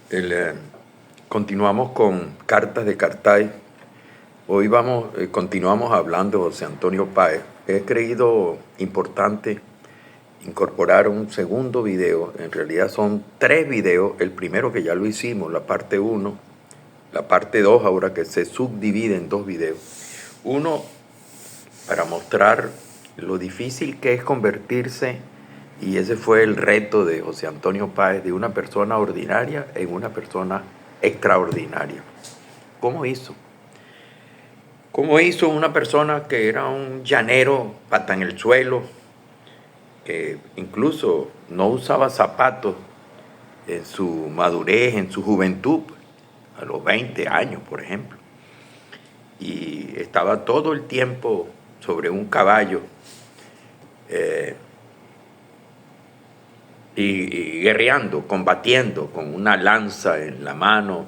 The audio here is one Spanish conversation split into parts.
El, eh, Continuamos con Cartas de Cartay. Hoy continuamos hablando de José Antonio Páez. He creído importante incorporar un segundo video. En realidad son 3 videos. El primero que ya lo hicimos, la parte 1, la parte 2 ahora que se subdivide en 2 videos. Uno para mostrar lo difícil que es convertirse, y ese fue el reto de José Antonio Páez, de una persona ordinaria en una persona extraordinaria. ¿Cómo hizo? ¿Cómo hizo una persona que era un llanero, pata en el suelo, que incluso no usaba zapatos en su madurez, en su juventud, a los 20 años, por ejemplo, y estaba todo el tiempo sobre un caballo y guerreando, combatiendo con una lanza en la mano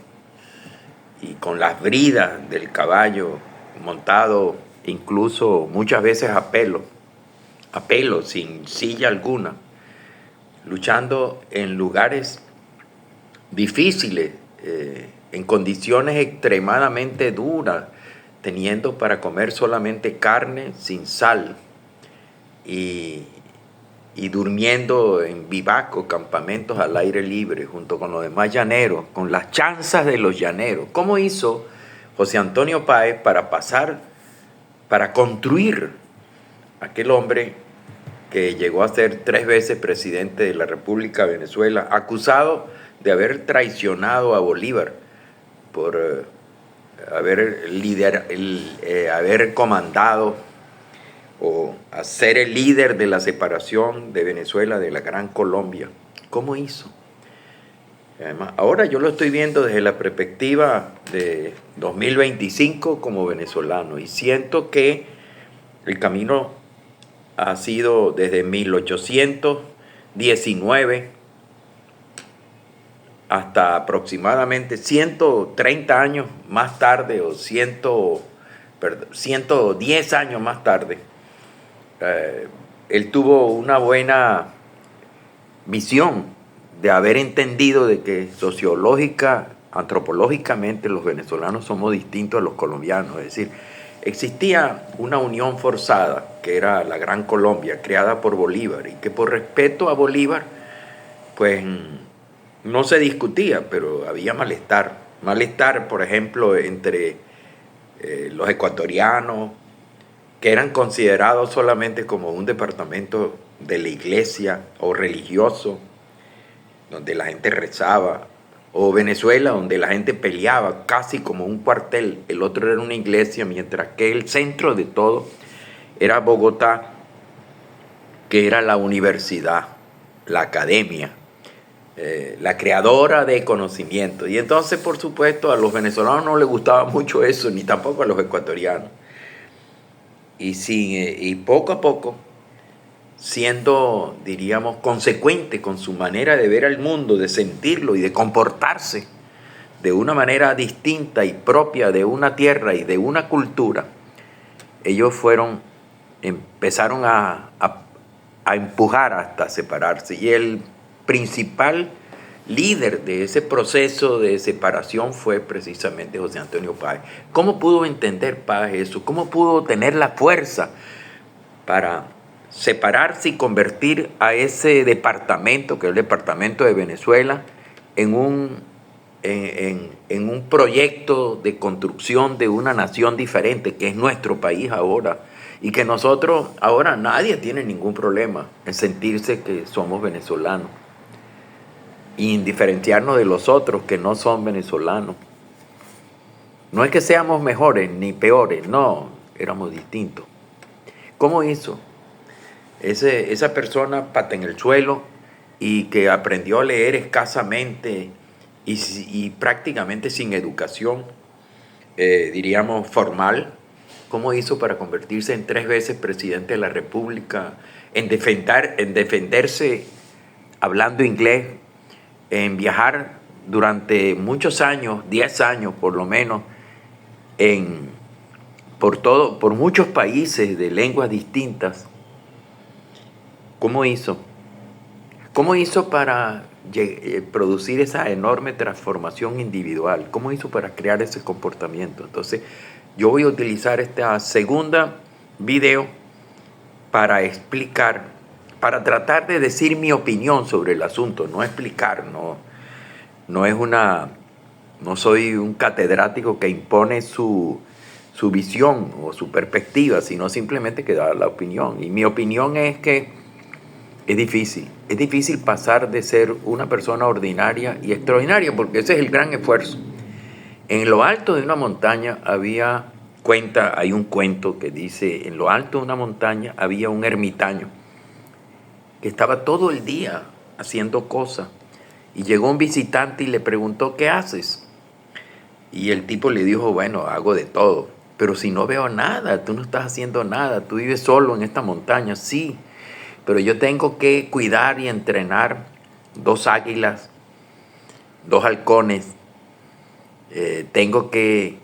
y con las bridas del caballo montado incluso muchas veces a pelo, sin silla alguna, luchando en lugares difíciles, en condiciones extremadamente duras, teniendo para comer solamente carne sin sal y durmiendo en bivacos, campamentos al aire libre, junto con los demás llaneros, con las chanzas de los llaneros. ¿Cómo hizo José Antonio Páez para construir aquel hombre que llegó a ser 3 veces presidente de la República de Venezuela, acusado de haber traicionado a Bolívar por haber comandado o a ser el líder de la separación de Venezuela de la Gran Colombia? ¿Cómo hizo? Además, ahora yo lo estoy viendo desde la perspectiva de 2025 como venezolano y siento que el camino ha sido desde 1819 hasta aproximadamente 130 años más tarde o 110 años más tarde. Él tuvo una buena visión de haber entendido de que sociológica, antropológicamente los venezolanos somos distintos a los colombianos. Es decir, existía una unión forzada que era la Gran Colombia, creada por Bolívar, y que por respeto a Bolívar, pues no se discutía, pero había malestar. Malestar, por ejemplo, entre los ecuatorianos, que eran considerados solamente como un departamento de la iglesia o religioso, donde la gente rezaba, o Venezuela, donde la gente peleaba casi como un cuartel, el otro era una iglesia, mientras que el centro de todo era Bogotá, que era la universidad, la academia, la creadora de conocimiento. Y entonces, por supuesto, a los venezolanos no les gustaba mucho eso, ni tampoco a los ecuatorianos. Y poco a poco, siendo, diríamos, consecuente con su manera de ver al mundo, de sentirlo y de comportarse de una manera distinta y propia de una tierra y de una cultura, ellos empezaron a empujar hasta separarse. Y el principal líder de ese proceso de separación fue precisamente José Antonio Páez. ¿Cómo pudo entender Páez eso? ¿Cómo pudo tener la fuerza para separarse y convertir a ese departamento, que es el departamento de Venezuela, en un proyecto de construcción de una nación diferente, que es nuestro país ahora? Y que nosotros, ahora nadie tiene ningún problema en sentirse que somos venezolanos y en diferenciarnos de los otros que no son venezolanos. No es que seamos mejores ni peores, no, éramos distintos. ¿Cómo hizo? Esa persona pata en el suelo y que aprendió a leer escasamente y prácticamente sin educación, diríamos formal. ¿Cómo hizo para convertirse en 3 veces presidente de la República, en defenderse hablando inglés, en viajar durante muchos años, 10 años por lo menos, por muchos países de lenguas distintas? ¿Cómo hizo? ¿Cómo hizo para producir esa enorme transformación individual? ¿Cómo hizo para crear ese comportamiento? Entonces, yo voy a utilizar esta segunda video para explicar, para tratar de decir mi opinión sobre el asunto, no explicar, no soy un catedrático que impone su visión o su perspectiva, sino simplemente que da la opinión. Y mi opinión es que es difícil pasar de ser una persona ordinaria y extraordinaria, porque ese es el gran esfuerzo. En lo alto de una montaña hay un cuento que dice, en lo alto de una montaña había un ermitaño que estaba todo el día haciendo cosas, y llegó un visitante y le preguntó: ¿qué haces? Y el tipo le dijo: bueno, hago de todo, pero si no veo nada, tú no estás haciendo nada, tú vives solo en esta montaña. Sí, pero yo tengo que cuidar y entrenar 2 águilas, 2 halcones, tengo que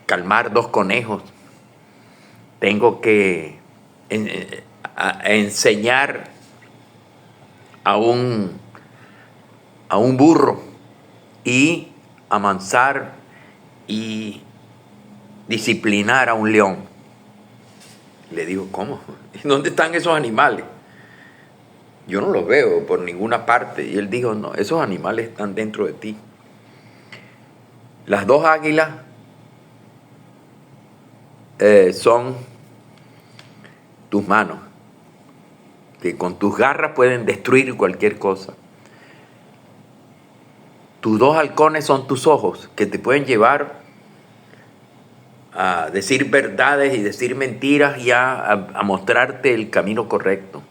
calmar 2 conejos, tengo que enseñar a un burro y amansar y disciplinar a un león. Le digo: ¿cómo? ¿Dónde están esos animales? Yo no los veo por ninguna parte. Y él dijo: no, esos animales están dentro de ti. Las 2 águilas son tus manos, que con tus garras pueden destruir cualquier cosa. Tus 2 halcones son tus ojos, que te pueden llevar a decir verdades y decir mentiras y a mostrarte el camino correcto.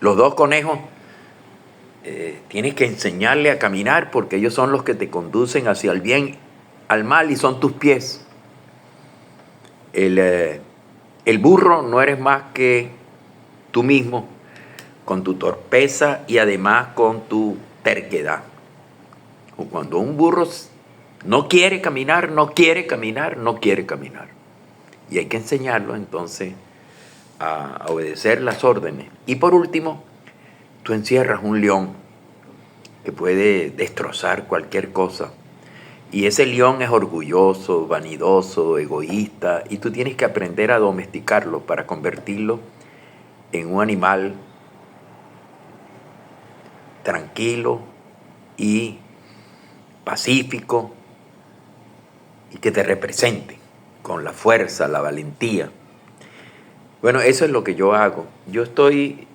Los 2 conejos tienes que enseñarle a caminar, porque ellos son los que te conducen hacia el bien, al mal, y son tus pies. El burro no eres más que tú mismo, con tu torpeza y además con tu terquedad. Cuando un burro no quiere caminar, no quiere caminar. Y hay que enseñarlo entonces a obedecer las órdenes. Y por último, tú encierras un león que puede destrozar cualquier cosa. Y ese león es orgulloso, vanidoso, egoísta, y tú tienes que aprender a domesticarlo para convertirlo en un animal tranquilo y pacífico, y que te represente con la fuerza, la valentía. Bueno, eso es lo que yo hago. Yo estoy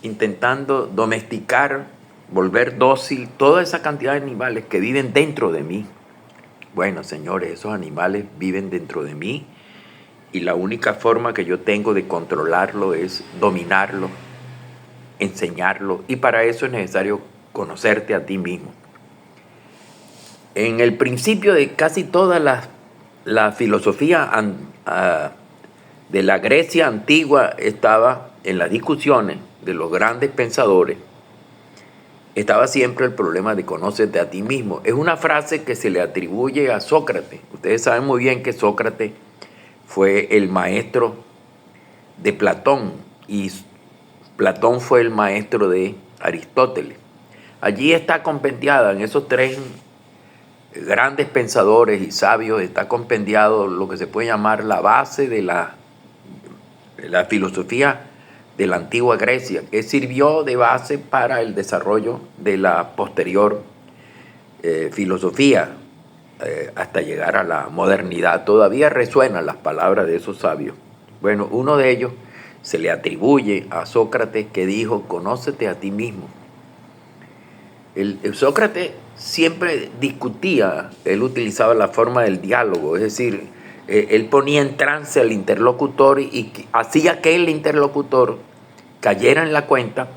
intentando domesticar, volver dócil toda esa cantidad de animales que viven dentro de mí. Bueno, señores, esos animales viven dentro de mí, y la única forma que yo tengo de controlarlo es dominarlo, enseñarlo, y para eso es necesario conocerte a ti mismo. En el principio de casi toda la filosofía de la Grecia antigua estaba en las discusiones de los grandes pensadores, estaba siempre el problema de conócete a ti mismo. Es una frase que se le atribuye a Sócrates. Ustedes saben muy bien que Sócrates fue el maestro de Platón, y Platón fue el maestro de Aristóteles. Allí está compendiada, en esos 3 grandes pensadores y sabios, está compendiado lo que se puede llamar la base de la filosofía de la antigua Grecia, que sirvió de base para el desarrollo de la posterior filosofía, hasta llegar a la modernidad. Todavía resuenan las palabras de esos sabios. Bueno, uno de ellos se le atribuye a Sócrates, que dijo: conócete a ti mismo. El Sócrates siempre discutía, él utilizaba la forma del diálogo, es decir, él ponía en trance al interlocutor y hacía que el interlocutor cayera en la cuenta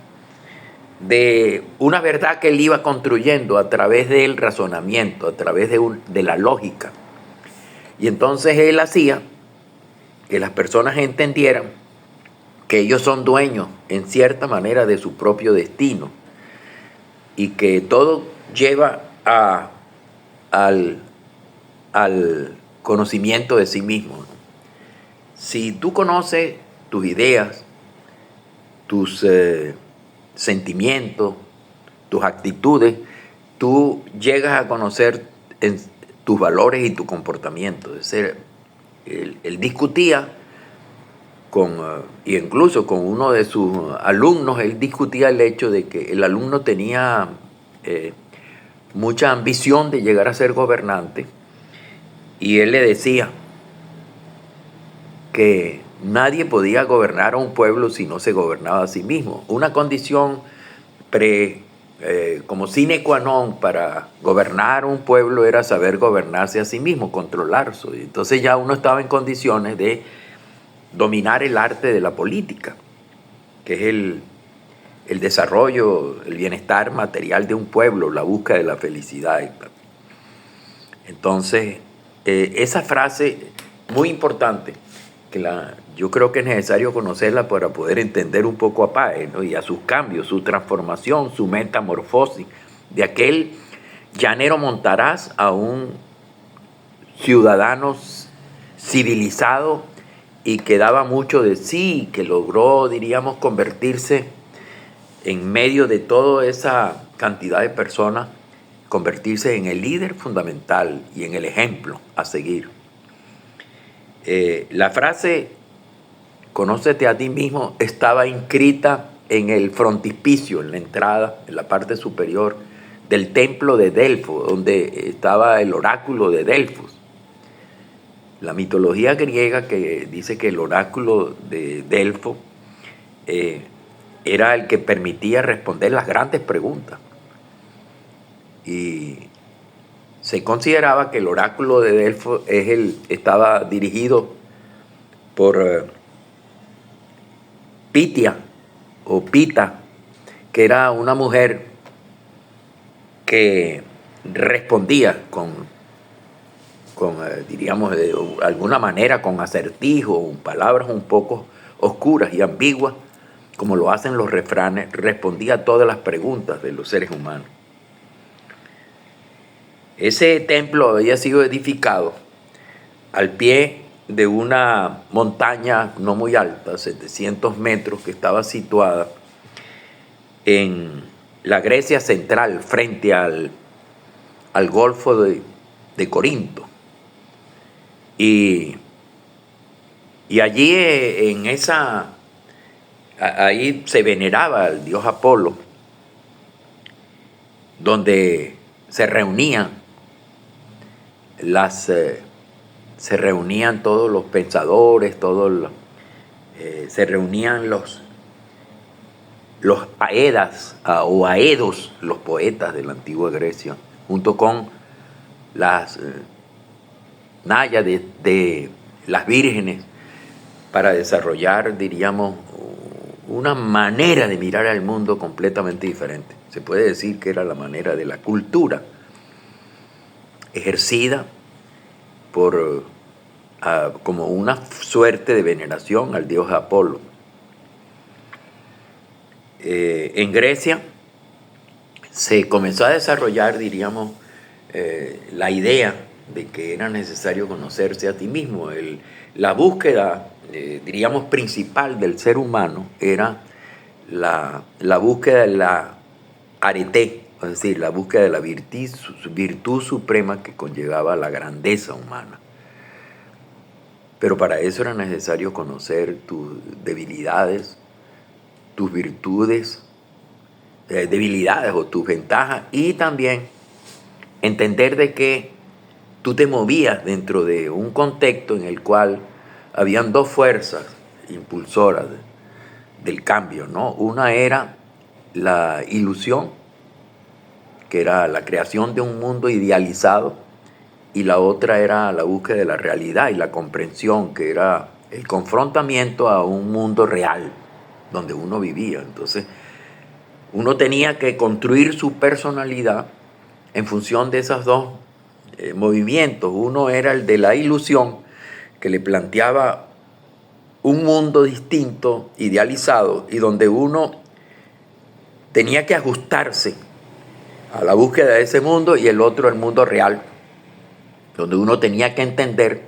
de una verdad que él iba construyendo a través del razonamiento, a través de la lógica. Y entonces él hacía que las personas entendieran que ellos son dueños, en cierta manera, de su propio destino, y que todo lleva al conocimiento de sí mismo. Si tú conoces tus ideas, tus sentimientos, tus actitudes, tú llegas a conocer tus valores y tu comportamiento. Es decir, él discutía y incluso con uno de sus alumnos, él discutía el hecho de que el alumno tenía mucha ambición de llegar a ser gobernante, y él le decía que nadie podía gobernar a un pueblo si no se gobernaba a sí mismo. Una condición como sine qua non para gobernar un pueblo era saber gobernarse a sí mismo, controlarse. Entonces ya uno estaba en condiciones de dominar el arte de la política, que es el desarrollo, el bienestar material de un pueblo, la búsqueda de la felicidad. Entonces, esa frase muy importante, yo creo que es necesario conocerla para poder entender un poco a Páez, ¿no? Y a sus cambios, su transformación, su metamorfosis, de aquel llanero montaraz a un ciudadano civilizado y que daba mucho de sí, que logró, diríamos, convertirse en medio de toda esa cantidad de personas, convertirse en el líder fundamental y en el ejemplo a seguir. La frase "conócete a ti mismo" estaba inscrita en el frontispicio, en la entrada, en la parte superior del templo de Delfos, donde estaba el oráculo de Delfos. La mitología griega que dice que el oráculo de Delfos era el que permitía responder las grandes preguntas. Y se consideraba que el oráculo de Delfos estaba dirigido por Pitia o Pita, que era una mujer que respondía diríamos, de alguna manera con acertijos, palabras un poco oscuras y ambiguas, como lo hacen los refranes, respondía a todas las preguntas de los seres humanos. Ese templo había sido edificado al pie de una montaña no muy alta, 700 metros, que estaba situada en la Grecia central, frente al Golfo de Corinto. Y allí ahí se veneraba al dios Apolo, donde se reunían todos los pensadores, se reunían los aedas o aedos, los poetas de la antigua Grecia, junto con las náyades de las vírgenes, para desarrollar, diríamos, una manera de mirar al mundo completamente diferente. Se puede decir que era la manera de la cultura ejercida como una suerte de veneración al dios Apolo. En Grecia se comenzó a desarrollar, diríamos, la idea de que era necesario conocerse a ti mismo. La búsqueda, diríamos, principal del ser humano era la búsqueda de la arete, es decir, la búsqueda de la virtud suprema que conllevaba la grandeza humana. Pero para eso era necesario conocer tus debilidades, tus virtudes, debilidades o tus ventajas, y también entender de que tú te movías dentro de un contexto en el cual habían dos fuerzas impulsoras del cambio, ¿no? Una era la ilusión, que era la creación de un mundo idealizado, y la otra era la búsqueda de la realidad y la comprensión, que era el confrontamiento a un mundo real donde uno vivía. Entonces, uno tenía que construir su personalidad en función de esos dos movimientos. Uno era el de la ilusión, que le planteaba un mundo distinto, idealizado, y donde uno tenía que ajustarse a la búsqueda de ese mundo, y el otro el mundo real, donde uno tenía que entender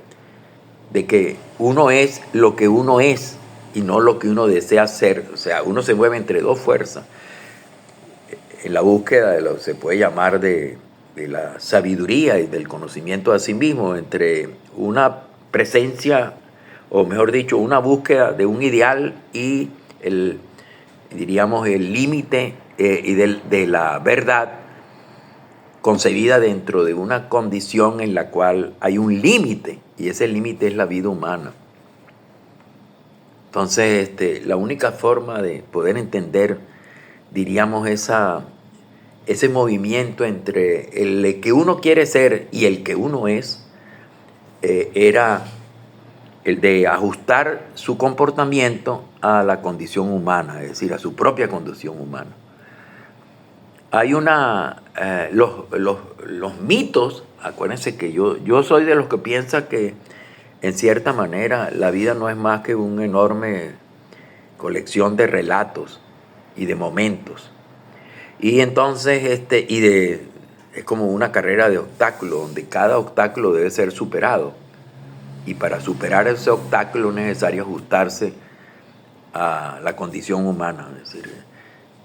de que uno es lo que uno es y no lo que uno desea ser. O sea, uno se mueve entre dos fuerzas. En la búsqueda de lo que se puede llamar de la sabiduría y del conocimiento de sí mismo, entre una presencia, o mejor dicho, una búsqueda de un ideal y diríamos, el límite y de la verdad concebida dentro de una condición en la cual hay un límite, y ese límite es la vida humana. Entonces, la única forma de poder entender, diríamos, ese movimiento entre el que uno quiere ser y el que uno es, era el de ajustar su comportamiento a la condición humana, es decir, a su propia condición humana. Hay los mitos, acuérdense que yo soy de los que piensa que en cierta manera la vida no es más que una enorme colección de relatos y de momentos. Y entonces, es como una carrera de obstáculos, donde cada obstáculo debe ser superado. Y para superar ese obstáculo es necesario ajustarse a la condición humana. Es decir,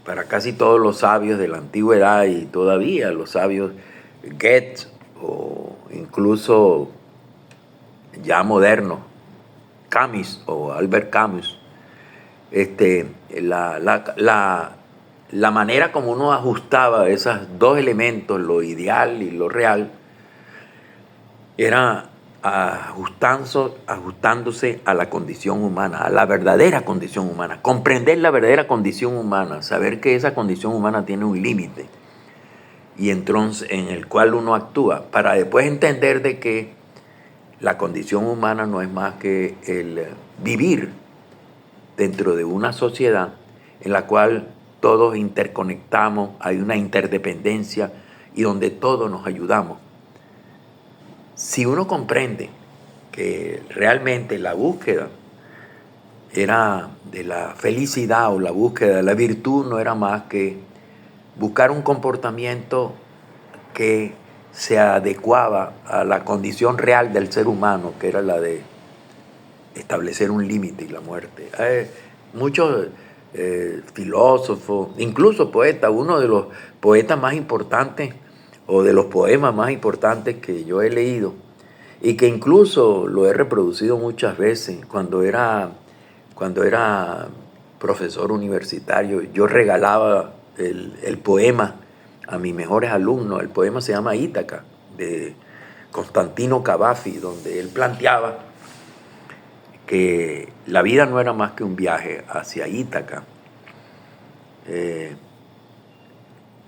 para casi todos los sabios de la antigüedad y todavía los sabios Goethe o incluso ya modernos, Camus o Albert Camus, la manera como uno ajustaba esos dos elementos, lo ideal y lo real, era ajustándose a la condición humana, a la verdadera condición humana, comprender la verdadera condición humana, saber que esa condición humana tiene un límite y entonces en el cual uno actúa, para después entender de que la condición humana no es más que el vivir dentro de una sociedad en la cual todos interconectamos, hay una interdependencia y donde todos nos ayudamos. Si uno comprende que realmente la búsqueda era de la felicidad o la búsqueda de la virtud no era más que buscar un comportamiento que se adecuaba a la condición real del ser humano, que era la de establecer un límite y la muerte. Muchos filósofos, incluso poetas, uno de los poetas más importantes o de los poemas más importantes que yo he leído y que incluso lo he reproducido muchas veces cuando era profesor universitario, yo regalaba el poema a mis mejores alumnos. El poema se llama Ítaca, de Constantino Cavafy, donde él planteaba que la vida no era más que un viaje hacia Ítaca,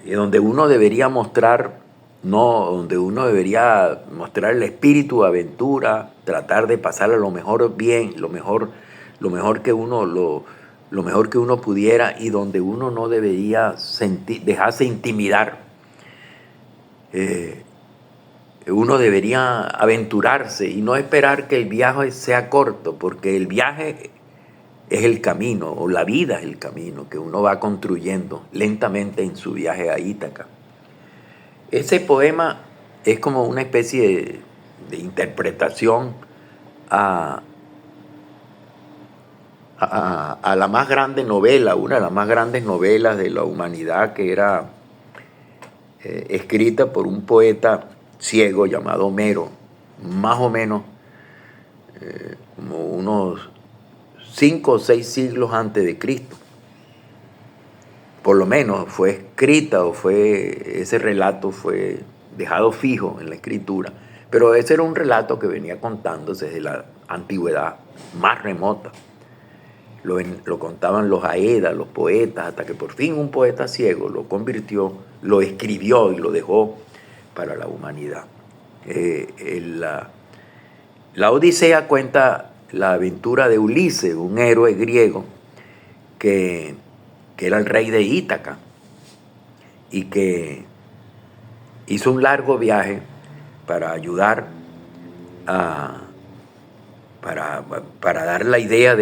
y donde uno debería mostrar, donde uno debería mostrar el espíritu de aventura, tratar de pasarle lo mejor bien, lo mejor que uno pudiera, y donde uno no debería dejarse intimidar. Uno debería aventurarse y no esperar que el viaje sea corto, porque el viaje es el camino, o la vida es el camino que uno va construyendo lentamente en su viaje a Ítaca. Ese poema es como una especie de interpretación a la más grande novela, una de las más grandes novelas de la humanidad, que era escrita por un poeta ciego llamado Homero, más o menos como unos 5 o 6 siglos antes de Cristo. Por lo menos fue escrita ese relato fue dejado fijo en la escritura, pero ese era un relato que venía contándose desde la antigüedad más remota. Lo contaban los aedas, los poetas, hasta que por fin un poeta ciego lo convirtió, lo escribió y lo dejó para la humanidad. La Odisea cuenta la aventura de Ulises, un héroe griego que era el rey de Ítaca y que hizo un largo viaje para ayudar para dar la idea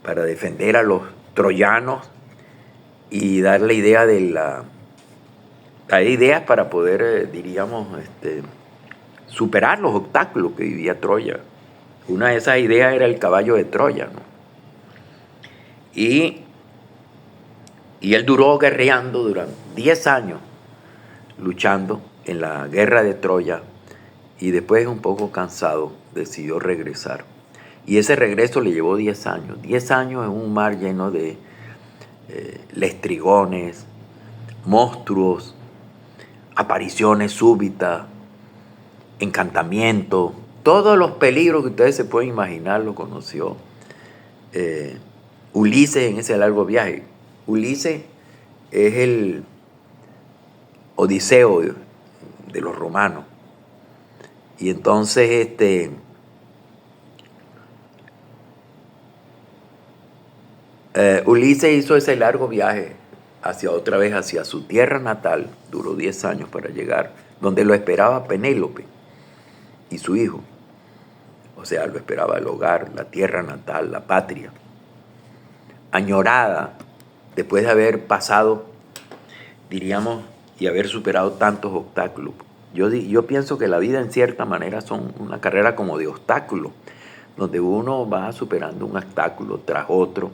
para defender a los troyanos y dar la idea ideas para poder, diríamos, superar los obstáculos que vivía Troya. Una de esas ideas era el caballo de Troya, ¿no? Y él duró guerreando durante 10 años, luchando en la guerra de Troya, y después, un poco cansado, decidió regresar. Y ese regreso le llevó 10 años. 10 años en un mar lleno de lestrigones, monstruos, apariciones súbitas, encantamientos, todos los peligros que ustedes se pueden imaginar lo conoció Ulises en ese largo viaje. Ulises es el Odiseo de los romanos. Y entonces Ulises hizo ese largo viaje otra vez hacia su tierra natal, duró 10 años para llegar, donde lo esperaba Penélope y su hijo. O sea, lo esperaba el hogar, la tierra natal, la patria. Añorada, después de haber pasado, diríamos, y haber superado tantos obstáculos. Yo pienso que la vida en cierta manera son una carrera como de obstáculos, donde uno va superando un obstáculo tras otro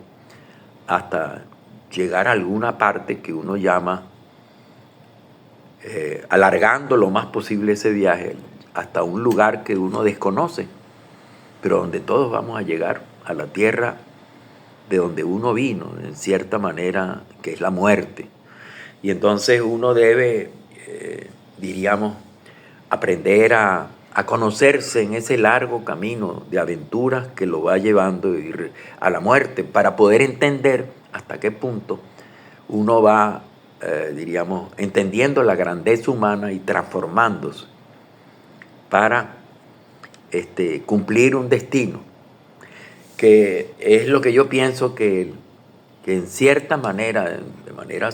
hasta llegar a alguna parte que uno llama, alargando lo más posible ese viaje hasta un lugar que uno desconoce, pero donde todos vamos a llegar, a la tierra de donde uno vino, en cierta manera, que es la muerte. Y entonces uno debe, diríamos, aprender a conocerse en ese largo camino de aventuras que lo va llevando a la muerte, para poder entender hasta qué punto uno va, diríamos, entendiendo la grandeza humana y transformándose para cumplir un destino, que es lo que yo pienso que en cierta manera, de manera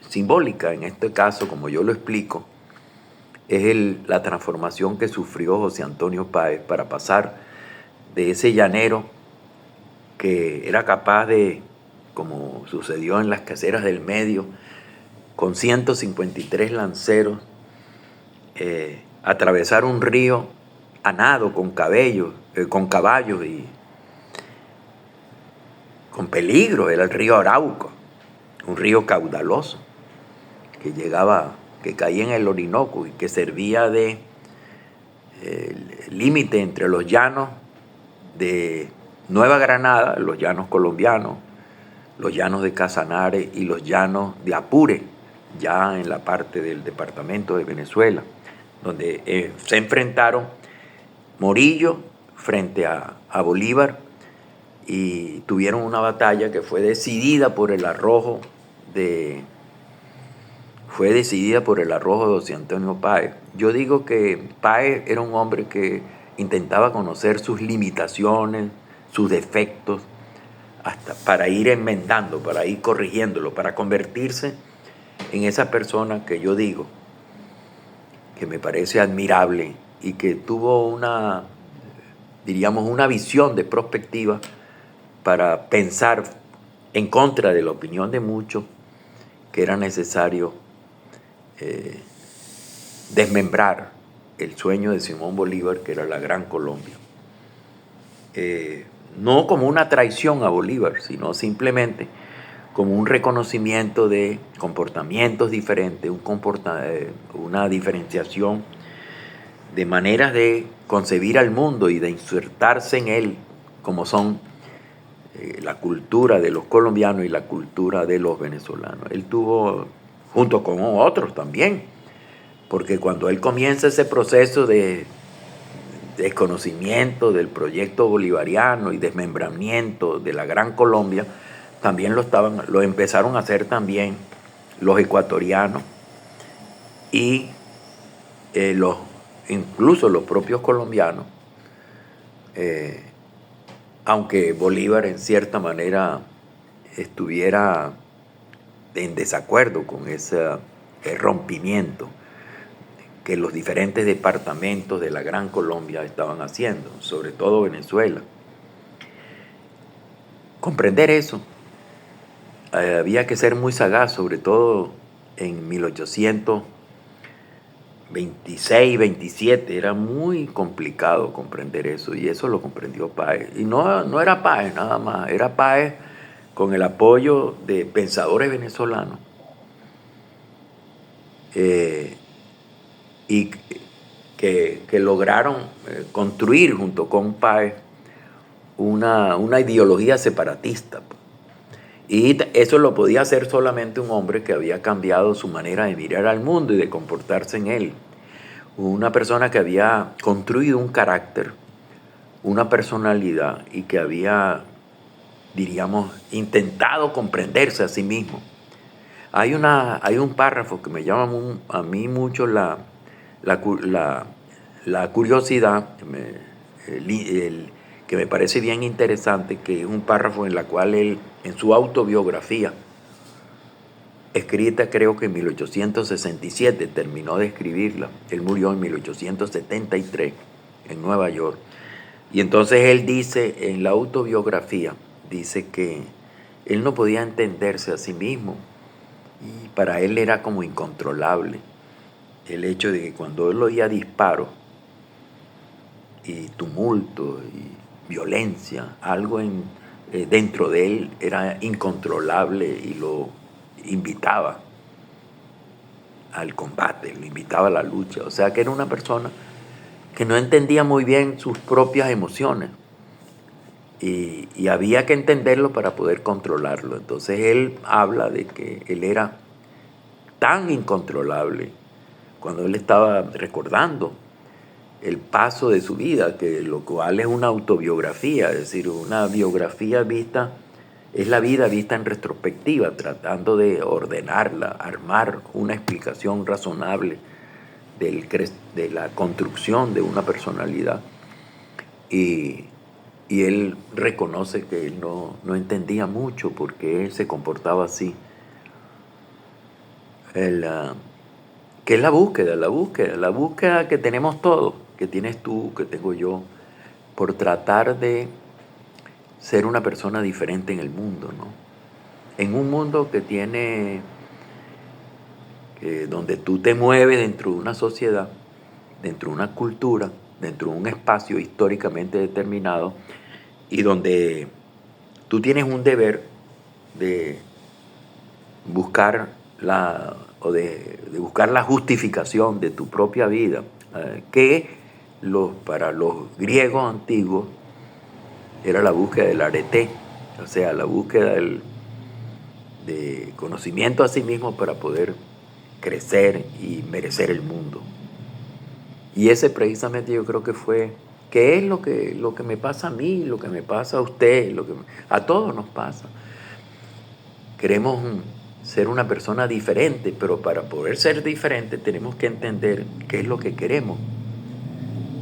simbólica, en este caso, como yo lo explico, es la transformación que sufrió José Antonio Páez para pasar de ese llanero que era capaz de, como sucedió en las caseras del medio, con 153 lanceros, atravesar un río a nado, con caballos y con peligro. Era el río Arauco, un río caudaloso que caía en el Orinoco y que servía de límite entre los llanos de Nueva Granada, los llanos colombianos, los llanos de Casanare y los llanos de Apure, ya en la parte del departamento de Venezuela, donde se enfrentaron Morillo frente a Bolívar, y tuvieron una batalla que fue decidida por el arrojo de José Antonio Páez. Yo digo que Páez era un hombre que intentaba conocer sus limitaciones, sus defectos, hasta para ir enmendando, para ir corrigiéndolo, para convertirse en esa persona que yo digo, que me parece admirable y que tuvo una visión de perspectiva para pensar en contra de la opinión de muchos, que era necesario desmembrar el sueño de Simón Bolívar, que era la Gran Colombia. No como una traición a Bolívar, sino simplemente como un reconocimiento de comportamientos diferentes, una diferenciación de maneras de concebir al mundo y de insertarse en él, como son la cultura de los colombianos y la cultura de los venezolanos. Él tuvo, junto con otros también, porque cuando él comienza ese proceso de desconocimiento del proyecto bolivariano y desmembramiento de la Gran Colombia, también lo empezaron a hacer también los ecuatorianos y incluso los propios colombianos, aunque Bolívar en cierta manera estuviera en desacuerdo con ese rompimiento que los diferentes departamentos de la Gran Colombia estaban haciendo, sobre todo Venezuela. Comprender eso, había que ser muy sagaz, sobre todo en 26, 27, era muy complicado comprender eso, y eso lo comprendió Páez. Y no era Páez nada más, era Páez con el apoyo de pensadores venezolanos, eh, y que lograron construir junto con Páez una ideología separatista. Y eso lo podía hacer solamente un hombre que había cambiado su manera de mirar al mundo y de comportarse en él. Una persona que había construido un carácter, una personalidad, y que había, diríamos, intentado comprenderse a sí mismo. Hay un párrafo que me llama a mí mucho la curiosidad, que me parece bien interesante, que es un párrafo en la cual él, en su autobiografía, escrita creo que en 1867, terminó de escribirla. Él murió en 1873 en Nueva York. Y entonces él dice en la autobiografía, dice que él no podía entenderse a sí mismo, y para él era como incontrolable el hecho de que cuando él oía disparos y tumulto y violencia, algo dentro de él era incontrolable y lo invitaba al combate, lo invitaba a la lucha. O sea que era una persona que no entendía muy bien sus propias emociones, y había que entenderlo para poder controlarlo. Entonces él habla de que él era tan incontrolable cuando él estaba recordando el paso de su vida, que lo cual es una autobiografía, es decir, una biografía vista, es la vida vista en retrospectiva, tratando de ordenarla, armar una explicación razonable de la construcción de una personalidad. Y él reconoce que él no entendía mucho porque él se comportaba así. Que es la búsqueda que tenemos todos, que tienes tú, que tengo yo, por tratar de ser una persona diferente en el mundo, ¿no? En un mundo que tiene, donde tú te mueves dentro de una sociedad, dentro de una cultura, dentro de un espacio históricamente determinado, y donde tú tienes un deber de buscar de buscar la justificación de tu propia vida, que para los griegos antiguos era la búsqueda del arete, o sea, la búsqueda de conocimiento a sí mismo para poder crecer y merecer el mundo. Y ese precisamente yo creo que fue, que es lo que me pasa a mí, lo que me pasa a usted, a todos nos pasa. Queremos ser una persona diferente, pero para poder ser diferente tenemos que entender qué es lo que queremos.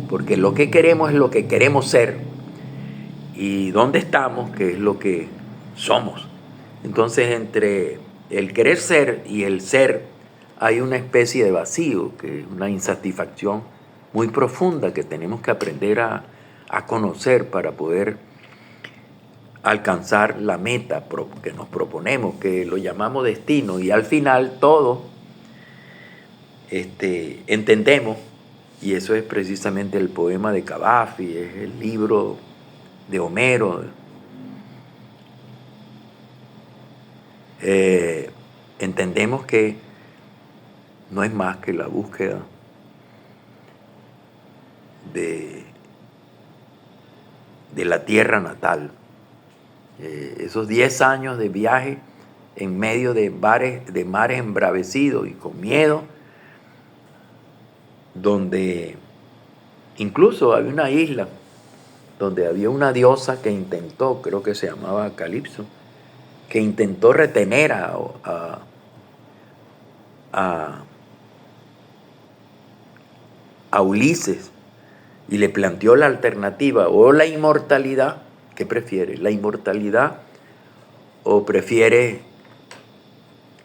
Porque lo que queremos es lo que queremos ser, y dónde estamos, que es lo que somos. Entonces, entre el querer ser y el ser hay una especie de vacío, que es una insatisfacción muy profunda que tenemos que aprender a conocer para poder alcanzar la meta que nos proponemos, que lo llamamos destino, y al final todo entendemos, y eso es precisamente el poema de Cavafi, es el libro de Homero. Entendemos que no es más que la búsqueda de la tierra natal. Esos 10 años de viaje en medio de mares embravecidos y con miedo, donde incluso había una isla donde había una diosa que intentó, creo que se llamaba Calipso, que intentó retener a Ulises, y le planteó la alternativa: o la inmortalidad, ¿qué prefiere? ¿La inmortalidad o prefiere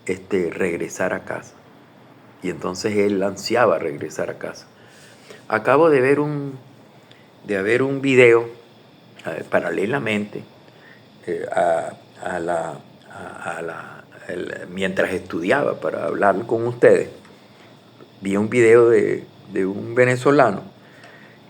regresar a casa? Y entonces él ansiaba regresar a casa. Acabo de ver un video paralelamente mientras estudiaba para hablar con ustedes. vi un video de un venezolano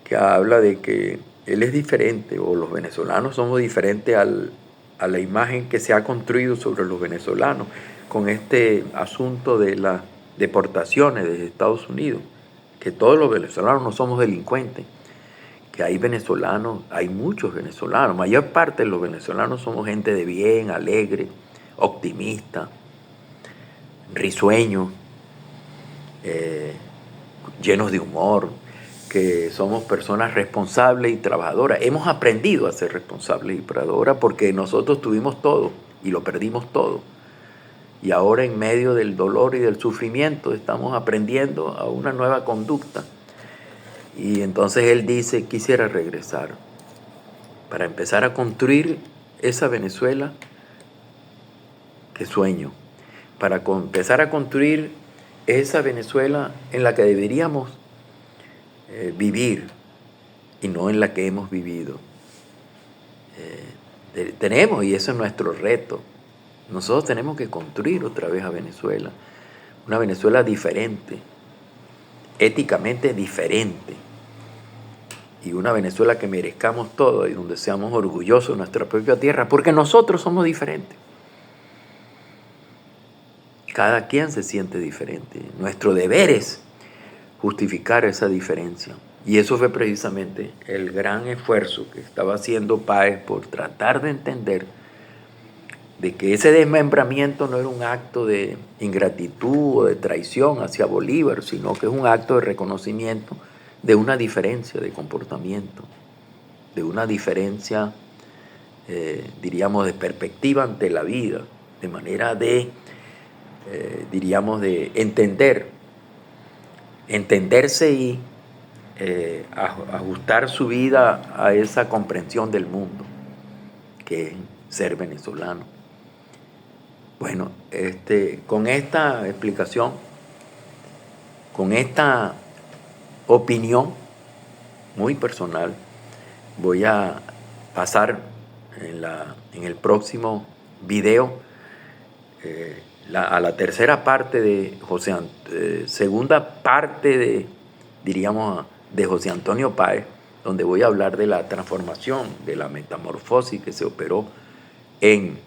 que habla de que él es diferente, o los venezolanos somos diferentes a la imagen que se ha construido sobre los venezolanos con este asunto de las deportaciones desde Estados Unidos, que todos los venezolanos no somos delincuentes, que hay venezolanos, hay muchos venezolanos, mayor parte de los venezolanos somos gente de bien, alegre, optimista, risueños, llenos de humor, que somos personas responsables y trabajadoras. Hemos aprendido a ser responsables y trabajadoras porque nosotros tuvimos todo y lo perdimos todo. Y ahora en medio del dolor y del sufrimiento estamos aprendiendo a una nueva conducta. Y entonces él dice, quisiera regresar para empezar a construir esa Venezuela que sueño, para empezar a construir esa Venezuela en la que deberíamos vivir y no en la que hemos vivido. Tenemos, y eso es nuestro reto, nosotros tenemos que construir otra vez a Venezuela, una Venezuela diferente, éticamente diferente, y una Venezuela que merezcamos todo y donde seamos orgullosos de nuestra propia tierra, porque nosotros somos diferentes. Cada quien se siente diferente. Nuestro deber es justificar esa diferencia. Y eso fue precisamente el gran esfuerzo que estaba haciendo Páez por tratar de entender de que ese desmembramiento no era un acto de ingratitud o de traición hacia Bolívar, sino que es un acto de reconocimiento de una diferencia de comportamiento, de una diferencia, diríamos, de perspectiva ante la vida, de manera de, diríamos, de entenderse y ajustar su vida a esa comprensión del mundo, que es ser venezolano. Bueno, con esta explicación, con esta opinión muy personal, voy a pasar en el próximo video a la tercera parte de segunda parte diríamos, de José Antonio Páez, donde voy a hablar de la transformación, de la metamorfosis que se operó en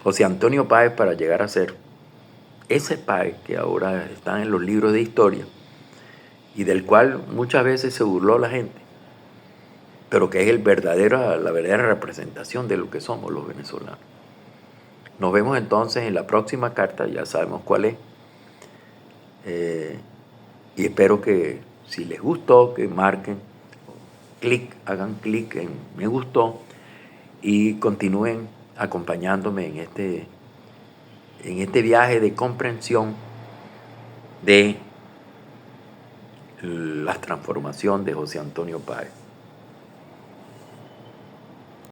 José Antonio Páez para llegar a ser ese Páez que ahora está en los libros de historia y del cual muchas veces se burló la gente, pero que es la verdadera representación de lo que somos los venezolanos. Nos vemos entonces en la próxima carta, ya sabemos cuál es, y espero que si les gustó, que marquen hagan clic en me gustó y continúen acompañándome en este viaje de comprensión de la transformación de José Antonio Páez.